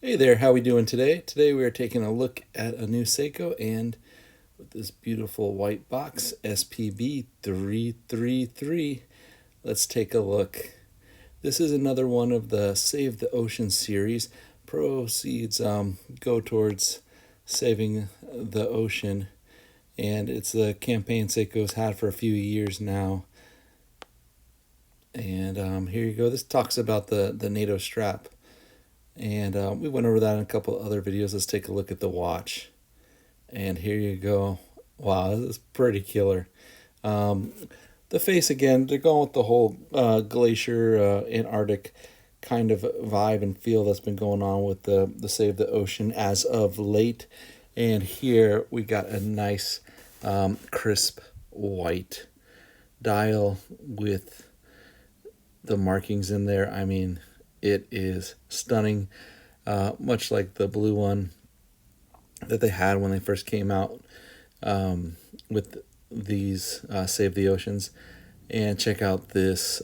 Hey there, how we doing today? Today we are taking a look at a new Seiko and with this beautiful white box, SPB333. Let's take a look. This is another one of the Save the Ocean series. Proceeds go towards saving the ocean, and it's the campaign Seiko's had for a few years now. And here you go. This talks about the NATO strap. And we went over that in a couple other videos. Let's take a look at the watch. And here you go. Wow, this is pretty killer. Um, the face again, they're going with the whole glacier, Antarctic kind of vibe and feel that's been going on with the Save the Ocean as of late. And here we got a nice crisp white dial with the markings in there. I mean, it is stunning, much like the blue one that they had when they first came out with these Save the Oceans. And check out this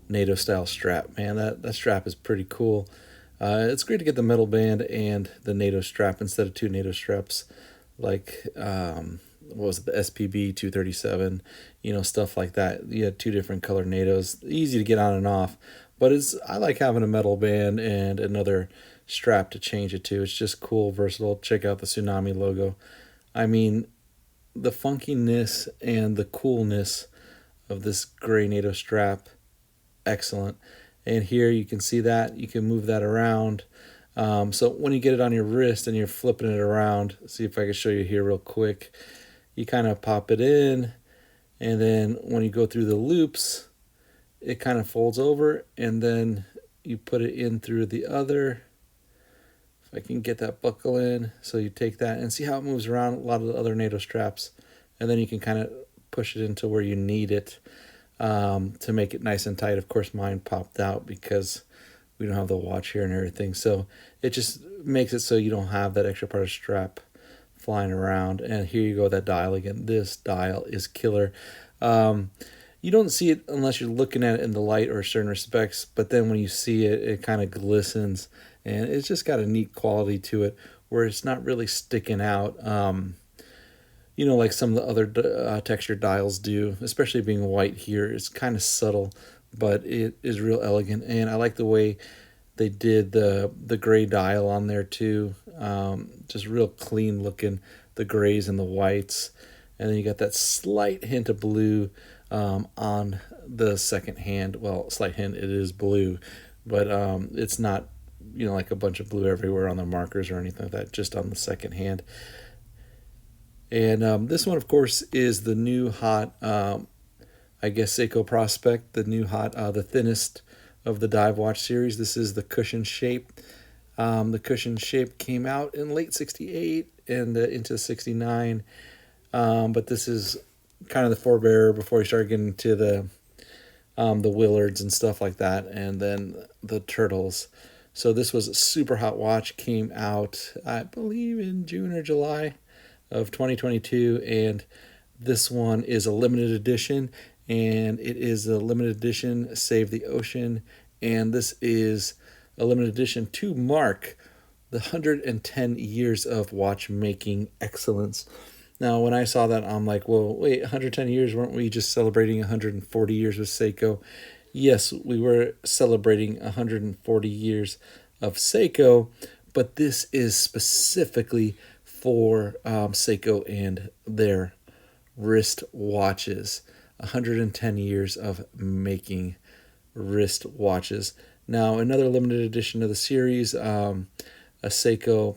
NATO style strap. Man, that strap is pretty cool. It's great to get the metal band and the NATO strap instead of two NATO straps like what was it, the SPB 237, stuff like that. You had two different color NATOs, easy to get on and off. But I like having a metal band and another strap to change it to. It's just cool, versatile. Check out the Tsunami logo. I mean, the funkiness and the coolness of this gray NATO strap, excellent. And here you can see that. You can move that around. So when you get it on your wrist and you're flipping it around, see if I can show you here real quick. You kind of pop it in, and then when you go through the loops, it kind of folds over, and then you put it in through the other. If I can get that buckle in, so you take that and see how it moves around a lot of the other NATO straps, and then you can kind of push it into where you need it to make it nice and tight. Of course, mine popped out because we don't have the watch here and everything, so it just makes it so you don't have that extra part of strap flying around. And here you go, that dial again. This dial is killer. You don't see it unless you're looking at it in the light or certain respects, but then when you see it, it kind of glistens, and it's just got a neat quality to it where it's not really sticking out, like some of the other textured dials do, especially being white here. It's kind of subtle, but it is real elegant, and I like the way they did the gray dial on there too. Just real clean looking, the grays and the whites, and then you got that slight hint of blue on the second hand. Well, slight hint, it is blue, but it's not like a bunch of blue everywhere on the markers or anything like that, just on the second hand. And this one, of course, is the new hot, I guess, Seiko Prospex, the new hot, the thinnest of the dive watch series. This is the cushion shape. The cushion shape came out in late 68 and into 69. But this is kind of the forebearer before you start getting to the Willards and stuff like that, and then the Turtles. So this was a super hot watch, came out, I believe, in June or July of 2022, and this one is a limited edition, and it is a limited edition Save the Ocean, and this is a limited edition to mark the 110 years of watchmaking excellence. Now, when I saw that, I'm like, well, wait, 110 years? Weren't we just celebrating 140 years with Seiko? Yes, we were celebrating 140 years of Seiko, but this is specifically for Seiko and their wrist watches. 110 years of making wrist watches. Now, another limited edition of the series, a Seiko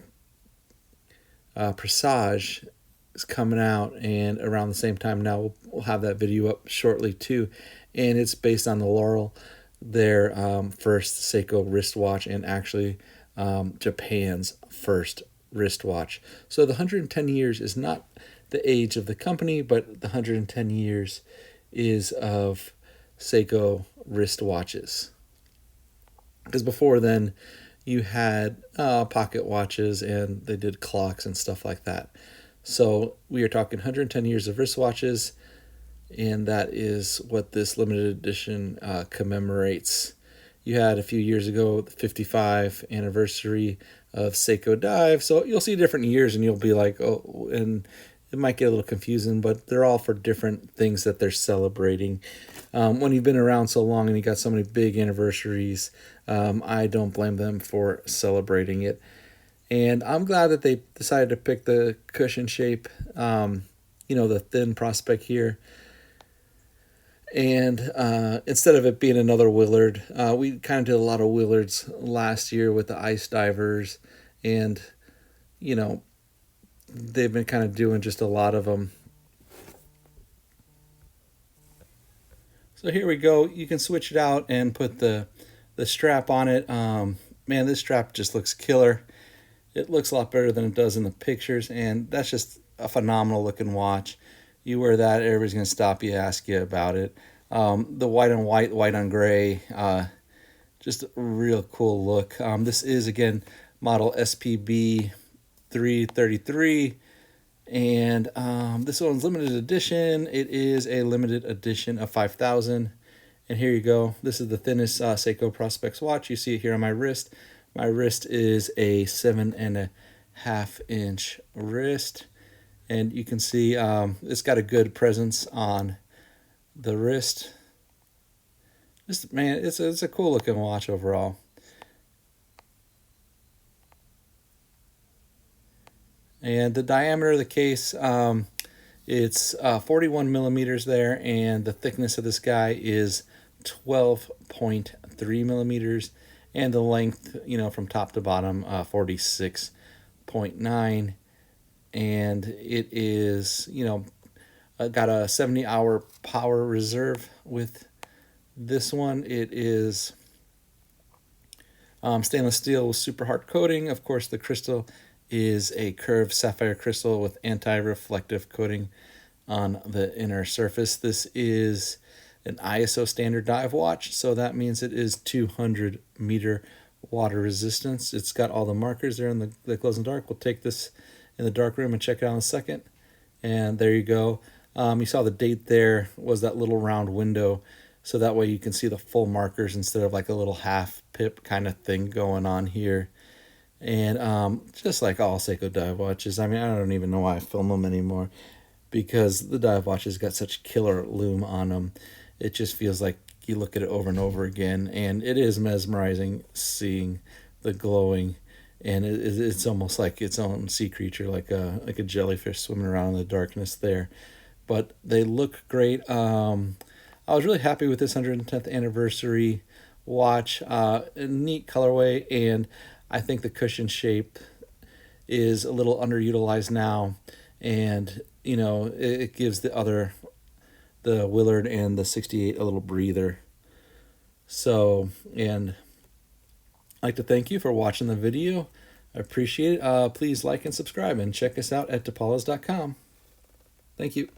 Presage is coming out, and around the same time now we'll have that video up shortly too, and it's based on the Laurel, their first Seiko wristwatch, and actually Japan's first wristwatch. So the 110 years is not the age of the company, but the 110 years is of Seiko wristwatches. Because before then, you had pocket watches, and they did clocks and stuff like that. So we are talking 110 years of wristwatches, and that is what this limited edition commemorates. You had a few years ago the 55 anniversary of Seiko Dive. So you'll see different years and you'll be like, oh, and it might get a little confusing, but they're all for different things that they're celebrating. When you've been around so long and you got so many big anniversaries, I don't blame them for celebrating it. And I'm glad that they decided to pick the cushion shape, the thin Prospex here. And instead of it being another Willard, we kind of did a lot of Willards last year with the ice divers. And, they've been kind of doing just a lot of them. So here we go. You can switch it out and put the strap on it. Man, this strap just looks killer. It looks a lot better than it does in the pictures, and that's just a phenomenal looking watch. You wear that, everybody's going to stop you, ask you about it. The white on white, white on gray, just a real cool look. This is, again, model SPB333, and this one's limited edition. It is a limited edition of 5,000. And here you go. This is the thinnest Seiko Prospex watch. You see it here on my wrist. My wrist is a 7.5-inch wrist, and you can see it's got a good presence on the wrist. Just, man, it's a cool looking watch overall. And the diameter of the case, it's 41 millimeters there, and the thickness of this guy is 12.3 millimeters. And the length, from top to bottom, 46.9. And it is, got a 70-hour power reserve with this one. It is stainless steel with super hard coating. Of course, the crystal is a curved sapphire crystal with anti-reflective coating on the inner surface. This is an ISO standard dive watch, so that means it is 200 meter water resistance. It's got all the markers there in the glows in the dark. We'll take this in the dark room and check it out in a second. And there you go. You saw the date there was that little round window, so that way you can see the full markers instead of like a little half pip kind of thing going on here. And just like all Seiko dive watches, I mean, I don't even know why I film them anymore, because the dive watches got such killer lume on them. It just feels like you look at it over and over again, and it is mesmerizing seeing the glowing, and it's almost like its own sea creature, like a jellyfish swimming around in the darkness there. But they look great. I was really happy with this 110th anniversary watch. A neat colorway, and I think the cushion shape is a little underutilized now, and it gives the Willard and the 68 a little breather. So, and I'd like to thank you for watching the video. I appreciate it. Please like and subscribe, and check us out at depalas.com. Thank you.